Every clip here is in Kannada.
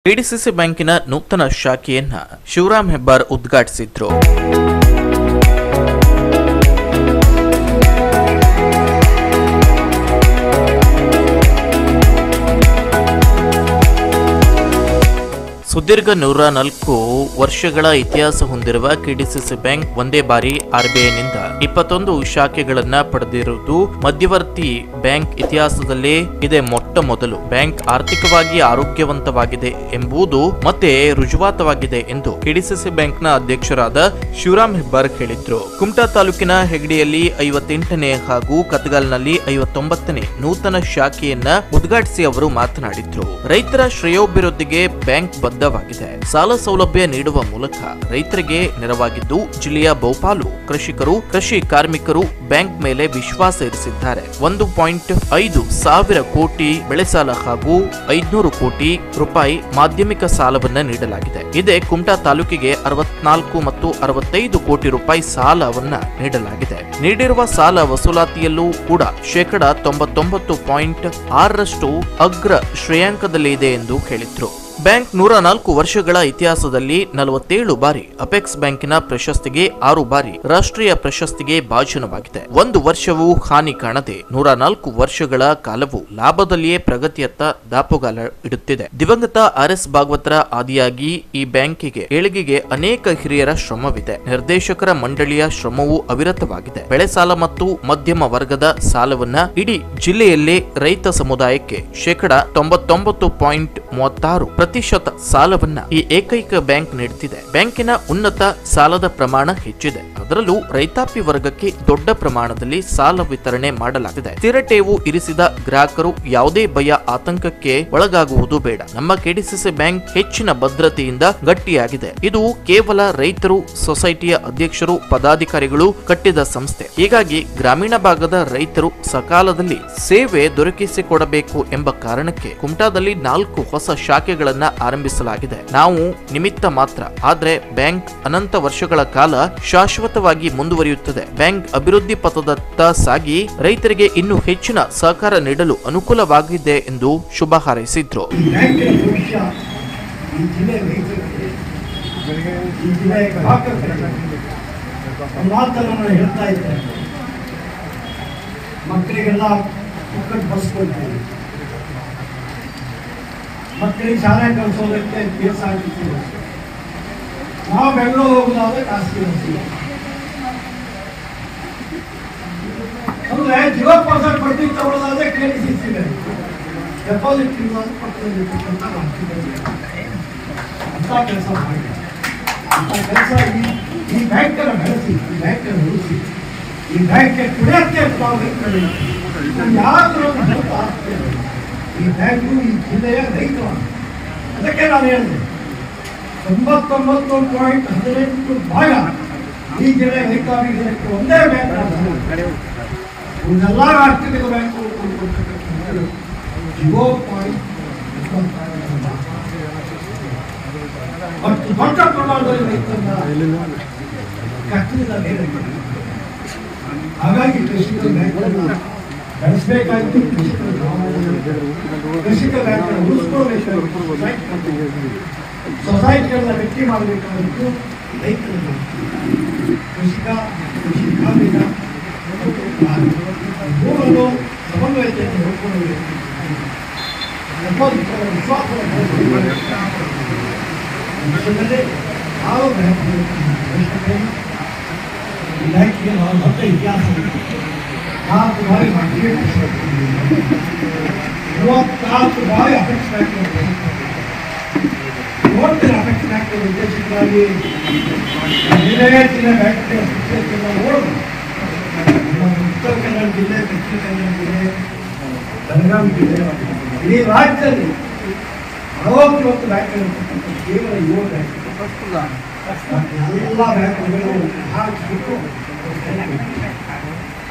ಕೆಡಿಸಿಸಿ ಬ್ಯಾಂಕಿನ ನೂತನ ಶಾಖೆಯನ್ನ ಶಿವರಾಮ್ ಹೆಬ್ಬಾರ್ ಉದ್ಘಾಟಿಸಿದ್ರು. ಸುದೀರ್ಘ 104 ವರ್ಷಗಳ ಇತಿಹಾಸ ಹೊಂದಿರುವ ಕೆಡಿಸಿಸಿ ಬ್ಯಾಂಕ್ ಒಂದೇ ಬಾರಿ ಆರ್ಬಿಐನಿಂದ 21 ಶಾಖೆಗಳನ್ನ ಪಡೆದಿರುವುದು ಮಧ್ಯವರ್ತಿ ಬ್ಯಾಂಕ್ ಇತಿಹಾಸದಲ್ಲೇ ಇದೇ ಮೊಟ್ಟ ಮೊದಲು. ಬ್ಯಾಂಕ್ ಆರ್ಥಿಕವಾಗಿ ಆರೋಗ್ಯವಂತವಾಗಿದೆ ಎಂಬುದು ಮತ್ತೆ ರುಜುವಾತವಾಗಿದೆ ಎಂದು ಕೆಡಿಸಿಸಿ ಬ್ಯಾಂಕ್ನ ಅಧ್ಯಕ್ಷರಾದ ಶಿವರಾಮ್ ಹೆಬ್ಬಾರ್ ಹೇಳಿದ್ರು. ಕುಮಟಾ ತಾಲೂಕಿನ ಹೆಗ್ಡಿಯಲ್ಲಿ 58ನೇ ಹಾಗೂ ಕತ್ಗಾಲ್ನಲ್ಲಿ 59ನೇ ನೂತನ ಶಾಖೆಯನ್ನ ಉದ್ಘಾಟಿಸಿ ಅವರು ಮಾತನಾಡಿದ್ರು. ರೈತರ ಶ್ರೇಯೋಭಿವೃದ್ಧಿಗೆ ಬ್ಯಾಂಕ್ ಬದ್ಧವಾಗಿದೆ. ಸಾಲ ಸೌಲಭ್ಯ ನೀಡುವ ಮೂಲಕ ರೈತರಿಗೆ ನೆರವಾಗಿದ್ದು ಜಿಲ್ಲೆಯ ಬಹುಪಾಲು ಕೃಷಿಕರು, ಕೃಷಿ ಕಾರ್ಮಿಕರು ಬ್ಯಾಂಕ್ ಮೇಲೆ ವಿಶ್ವಾಸ ಇರಿಸಿದ್ದಾರೆ. 1.5 ಸಾವಿರ ಕೋಟಿ ಬೆಳೆ ಸಾಲ ಹಾಗೂ 500 ಕೋಟಿ ರೂಪಾಯಿ ಮಾಧ್ಯಮಿಕ ಸಾಲವನ್ನ ನೀಡಲಾಗಿದೆ. ಇದೇ ಕುಮಟಾ ತಾಲೂಕಿಗೆ 64 ಮತ್ತು 65 ಕೋಟಿ ರೂಪಾಯಿ ಸಾಲವನ್ನ ನೀಡಲಾಗಿದೆ. ನೀಡಿರುವ ಸಾಲ ವಸೂಲಾತಿಯಲ್ಲೂ ಕೂಡ 99.6% ಅಗ್ರ ಶ್ರೇಯಾಂಕದಲ್ಲಿ ಇದೆ ಎಂದು ಹೇಳಿದ್ರು. ಬ್ಯಾಂಕ್ 104 ವರ್ಷಗಳ ಇತಿಹಾಸದಲ್ಲಿ 47 ಬಾರಿ ಅಪೆಕ್ಸ್ ಬ್ಯಾಂಕಿನ ಪ್ರಶಸ್ತಿಗೆ, 6 ಬಾರಿ ರಾಷ್ಟ್ರೀಯ ಪ್ರಶಸ್ತಿಗೆ ಭಾಜನವಾಗಿದೆ. 1 ವರ್ಷವೂ ಹಾನಿ ಕಾಣದೆ 104 ವರ್ಷಗಳ ಕಾಲವು ಲಾಭದಲ್ಲಿಯೇ ಪ್ರಗತಿಯತ್ತ ದಾಪುಗಾಲ ಇಡುತ್ತಿದೆ. ದಿವಂಗತ RS ಭಾಗವತರ ಆದಿಯಾಗಿ ಈ ಬ್ಯಾಂಕಿಗೆ ಏಳಿಗೆಗೆ ಅನೇಕ ಹಿರಿಯರ ಶ್ರಮವಿದೆ. ನಿರ್ದೇಶಕರ ಮಂಡಳಿಯ ಶ್ರಮವೂ ಅವಿರತವಾಗಿದೆ. ಬೆಳೆ ಸಾಲ ಮತ್ತು ಮಧ್ಯಮ ವರ್ಗದ ಸಾಲವನ್ನ ಇಡೀ ಜಿಲ್ಲೆಯಲ್ಲೇ ರೈತ ಸಮುದಾಯಕ್ಕೆ 99.36% ಸಾಲವನ್ನ ಈ ಏಕೈಕ ಬ್ಯಾಂಕ್ ನೀಡುತ್ತಿದೆ. ಬ್ಯಾಂಕಿನ ಉನ್ನತ ಸಾಲದ ಪ್ರಮಾಣ ಹೆಚ್ಚಿದೆ. ಅದರಲ್ಲೂ ರೈತಾಪಿ ವರ್ಗಕ್ಕೆ ದೊಡ್ಡ ಪ್ರಮಾಣದಲ್ಲಿ ಸಾಲ ವಿತರಣೆ ಮಾಡಲಾಗಿದೆ. ಸ್ಥಿರ ಠೇವು ಇರಿಸಿದ ಗ್ರಾಹಕರು ಯಾವುದೇ ಭಯ, ಆತಂಕಕ್ಕೆ ಒಳಗಾಗುವುದು ಬೇಡ. ನಮ್ಮ ಕೆಡಿಸಿಸಿ ಬ್ಯಾಂಕ್ ಹೆಚ್ಚಿನ ಭದ್ರತೆಯಿಂದ ಗಟ್ಟಿಯಾಗಿದೆ. ಇದು ಕೇವಲ ರೈತರು, ಸೊಸೈಟಿಯ ಅಧ್ಯಕ್ಷರು, ಪದಾಧಿಕಾರಿಗಳು ಕಟ್ಟಿದ ಸಂಸ್ಥೆ. ಹೀಗಾಗಿ ಗ್ರಾಮೀಣ ಭಾಗದ ರೈತರು ಸಕಾಲದಲ್ಲಿ ಸೇವೆ ದೊರಕಿಸಿಕೊಡಬೇಕು ಎಂಬ ಕಾರಣಕ್ಕೆ ಕುಮಟಾದಲ್ಲಿ 4 ಹೊಸ ಶಾಖೆಗಳನ್ನು ಆರಂಭಿಸಲಾಗಿದೆ. ನಾವು ನಿಮಿತ್ತ ಮಾತ್ರ, ಆದ್ರೆ ಬ್ಯಾಂಕ್ ಅನಂತ ವರ್ಷಗಳ ಕಾಲ ಶಾಶ್ವತವಾಗಿ ಮುಂದುವರಿಯುತ್ತದೆ. ಬ್ಯಾಂಕ್ ಅಭಿವೃದ್ಧಿ ಪಥದತ್ತ ಸಾಗಿ ರೈತರಿಗೆ ಇನ್ನೂ ಹೆಚ್ಚಿನ ಸಹಕಾರ ನೀಡಲು ಅನುಕೂಲವಾಗಿದೆ ಎಂದು ಶುಭ ಹಾರೈಸಿದ್ರು. ಮಕ್ಕಳಿಗೆ ಶಾಲೆ ಕಲಿಸೋದಕ್ಕೆ KSRTC ನಾವು ಬೆಂಗಳೂರು ಹೋಗೋದಾದ್ರೆ ಖಾಸಗಿ ಬಸ್ಸಿಲ್ಲ. ಅಂದ್ರೆ 0% ಬಡ್ಡಿ ತಗೊಳ್ಳೋದಾದ್ರೆ KDCC ಡೆಪಾಸಿಟ್ ಪಕ್ಕದಲ್ಲಿರ್ತಕ್ಕಂಥ ಅಂತ ಕೆಲಸ ಮಾಡಿ, ಅಂತ ಕೆಲಸ ಈ ಬ್ಯಾಂಕನ್ನು ಬೆಳೆಸಿ, ಈ ಬ್ಯಾಂಕನ್ನು ಉಳಿಸಿ, ಈ ಬ್ಯಾಂಕ್ಗೆ ಕುಡಿಯೋಕ್ಕೆ ಯಾರು ಹೆಲ್ಪ್ ಆಗ್ತೇವೆ. ಈ ಬ್ಯಾಂಕು ಈ ಜಿಲ್ಲೆಯ ರೈತರು. ಅದಕ್ಕೆ ನಾನು ಹೇಳಿದೆ 99.18 ಭಾಗ ಈ ಜಿಲ್ಲೆಯ ರೈತಾಭಿವೃದ್ಧಿ ಒಂದೇ ಬ್ಯಾಂಕ್. ಇದೆಲ್ಲ ರಾಷ್ಟ್ರೀಯ ಬ್ಯಾಂಕು ಮತ್ತು ದೊಡ್ಡ ಪ್ರಮಾಣದಲ್ಲಿ ರೈತರನ್ನ ಕಟ್ಟಿದ ಮೇಲೆ. ಹಾಗಾಗಿ ಕೃಷಿಕ ಬ್ಯಾಂಕನ್ನು ಬೆಳೆಸಬೇಕಾಗಿತ್ತು. ಕೃಷಿಕ ಬ್ಯಾಂಕನ್ನು ಉಳಿಸ್ಕೊಳ್ಬೇಕಾಗಿತ್ತು. ಸೊಸೈಟಿಗಳನ್ನ ಗಟ್ಟಿ ಮಾಡಬೇಕಾಗಿತ್ತು. ರೈತರನ್ನು ಕೃಷಿ ಕಾರ್ಮಿಕ ಮೂರನ್ನು ಸಮನ್ವಯತೆಯನ್ನು ನೋಡಿಕೊಳ್ಳಬೇಕು. ವಿಶ್ವದಲ್ಲಿ ಯಾವ ಬ್ಯಾಂಕಿಗೆ ನಾವು ದೊಡ್ಡ ಇತಿಹಾಸ 4 ಬಾರಿ ಮಾರ್ಕೆಟ್ 34 ಬಾರಿ ಅಪೆಕ್ಸ್ ಬ್ಯಾಂಕ್ ಅಪೆಕ್ಸ್ ಬ್ಯಾಂಕ್ ಉದ್ದೇಶಕ್ಕಾಗಿ ಜಿಲ್ಲೆ ಬ್ಯಾಂಕ್ ನೋಡೋದು. ಉತ್ತರ ಕನ್ನಡ ಜಿಲ್ಲೆ, ದಕ್ಷಿಣ ಕನ್ನಡ ಜಿಲ್ಲೆ, ಬೆಳಗಾವಿ ಜಿಲ್ಲೆ, ಇಡೀ ರಾಜ್ಯದಲ್ಲಿ 61 ಬ್ಯಾಂಕ್ ಇರತಕ್ಕಂಥ ಕೇವಲ 7 ಬ್ಯಾಂಕ್. ಎಲ್ಲ ಬ್ಯಾಂಕ್ಗಳು ಹಾಕಿಬಿಟ್ಟು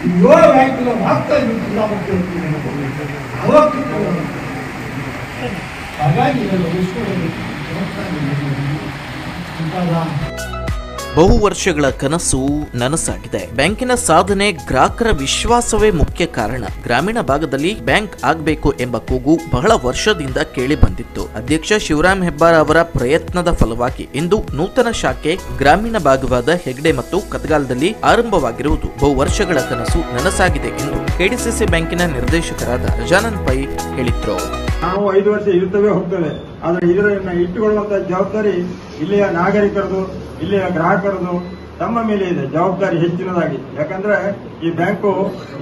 7 ಬ್ಯಾಂಕ್ಗಳು ಮಾತ್ರ ಜಿಲ್ಲಾ ಮುಖ್ಯಮಂತ್ರಿ. ಹಾಗಾಗಿ ಇದನ್ನು ಉಳಿಸ್ಕೊಳ್ಳಬೇಕು. ಬಹು ವರ್ಷಗಳ ಕನಸು ನನಸಾಗಿದೆ. ಬ್ಯಾಂಕಿನ ಸಾಧನೆ ಗ್ರಾಹಕರ ವಿಶ್ವಾಸವೇ ಮುಖ್ಯ ಕಾರಣ. ಗ್ರಾಮೀಣ ಭಾಗದಲ್ಲಿ ಬ್ಯಾಂಕ್ ಆಗಬೇಕು ಎಂಬ ಕೂಗು ಬಹಳ ವರ್ಷದಿಂದ ಕೇಳಿ ಬಂದಿತ್ತು. ಅಧ್ಯಕ್ಷ ಶಿವರಾಮ್ ಹೆಬ್ಬಾರ್ ಅವರ ಪ್ರಯತ್ನದ ಫಲವಾಗಿ ಇಂದು ನೂತನ ಶಾಖೆ ಗ್ರಾಮೀಣ ಭಾಗವಾದ ಹೆಗ್ಡೆ ಮತ್ತು ಕತಗಾಲದಲ್ಲಿ ಆರಂಭವಾಗಿರುವುದು ಬಹು ವರ್ಷಗಳ ಕನಸು ನನಸಾಗಿದೆ ಎಂದು ಕೆಡಿಸಿಸಿ ಬ್ಯಾಂಕಿನ ನಿರ್ದೇಶಕರಾದ ಗಜಾನನ್ ಪೈ ಹೇಳಿದ್ರು. ನಾವು 5 ವರ್ಷ ಇರ್ತವೆ ಹೋಗ್ತೇವೆ, ಆದರೆ ಇದರನ್ನ ಇಟ್ಟುಕೊಳ್ಳುವಂತಹ ಜವಾಬ್ದಾರಿ ಇಲ್ಲಿಯ ನಾಗರಿಕರದು, ಇಲ್ಲಿಯ ಗ್ರಾಹಕರದು ತಮ್ಮ ಮೇಲೆ ಇದೆ, ಜವಾಬ್ದಾರಿ ಹೆಚ್ಚಿನದಾಗಿ. ಯಾಕಂದ್ರೆ ಈ ಬ್ಯಾಂಕು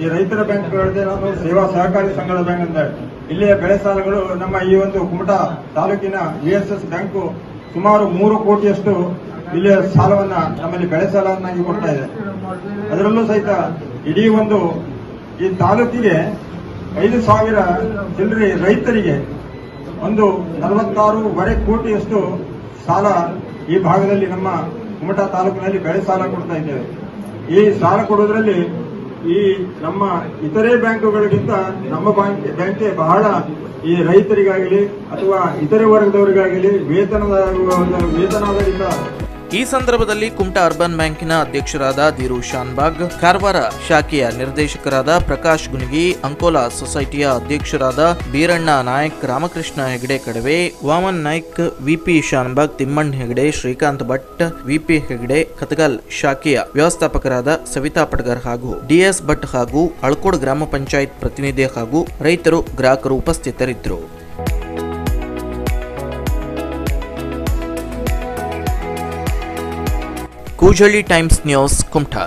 ಈ ರೈತರ ಬ್ಯಾಂಕ್ ನಾನು ಸೇವಾ ಸಹಕಾರಿ ಸಂಘದ ಬ್ಯಾಂಕ್ ಅಂತ ಇಲ್ಲಿಯ ಬೆಳೆ ಸಾಲಗಳು ನಮ್ಮ ಈ ಒಂದು ಕುಮಟಾ ತಾಲೂಕಿನ VSS ಬ್ಯಾಂಕು ಸುಮಾರು 3 ಕೋಟಿಯಷ್ಟು ಇಲ್ಲಿಯ ಸಾಲವನ್ನ ನಮ್ಮಲ್ಲಿ ಬೆಳೆ ಸಾಲವನ್ನಾಗಿ ಕೊಡ್ತಾ ಇದೆ. ಅದರಲ್ಲೂ ಸಹಿತ ಇಡೀ ಒಂದು ಈ ತಾಲೂಕಿಗೆ 5,000 ಚಿಲ್ಲರೆ ರೈತರಿಗೆ ಒಂದು 46.5 ಕೋಟಿಯಷ್ಟು ಸಾಲ ಈ ಭಾಗದಲ್ಲಿ ನಮ್ಮ ಕುಮಟಾ ತಾಲೂಕಿನಲ್ಲಿ ಬೆಳೆ ಸಾಲ ಕೊಡ್ತಾ ಇದ್ದೇವೆ. ಈ ಸಾಲ ಕೊಡೋದ್ರಲ್ಲಿ ಈ ನಮ್ಮ ಇತರೆ ಬ್ಯಾಂಕುಗಳಿಗಿಂತ ನಮ್ಮ ಬ್ಯಾಂಕೆ ಬಹಳ ಈ ರೈತರಿಗಾಗಲಿ ಅಥವಾ ಇತರೆ ವರ್ಗದವರಿಗಾಗಲಿ ವೇತನಾಧಾರಿತ. ಈ ಸಂದರ್ಭದಲ್ಲಿ ಕುಮಟಾ ಅರ್ಬನ್ ಬ್ಯಾಂಕಿನ ಅಧ್ಯಕ್ಷರಾದ ಧೀರು ಶಾನ್ಬಾಗ್, ಕಾರವಾರ ಶಾಖೆಯ ನಿರ್ದೇಶಕರಾದ ಪ್ರಕಾಶ್ ಗುನಿಗಿ, ಅಂಕೋಲಾ ಸೊಸೈಟಿಯ ಅಧ್ಯಕ್ಷರಾದ ಬೀರಣ್ಣ ನಾಯಕ್, ರಾಮಕೃಷ್ಣ ಹೆಗಡೆ ಕಡವೆ, ವಾಮನ್ ನಾಯ್ಕ್, ವಿಪಿ ಶಾನ್ಬಾಗ್, ತಿಮ್ಮಣ್ಣ ಹೆಗಡೆ, ಶ್ರೀಕಾಂತ್ ಭಟ್, ವಿಪಿ ಹೆಗಡೆ, ಕತಗಾಲ್ ಶಾಖೆಯ ವ್ಯವಸ್ಥಾಪಕರಾದ ಸವಿತಾ ಪಟಗರ್ ಹಾಗೂ ಡಿಎಸ್ ಭಟ್ ಹಾಗೂ ಅಳ್ಕೋಡ್ ಗ್ರಾಮ ಪಂಚಾಯತ್ ಪ್ರತಿನಿಧಿ ಹಾಗೂ ರೈತರು, ಗ್ರಾಹಕರು ಉಪಸ್ಥಿತರಿದ್ದರು. Koojalli times news, Kumta.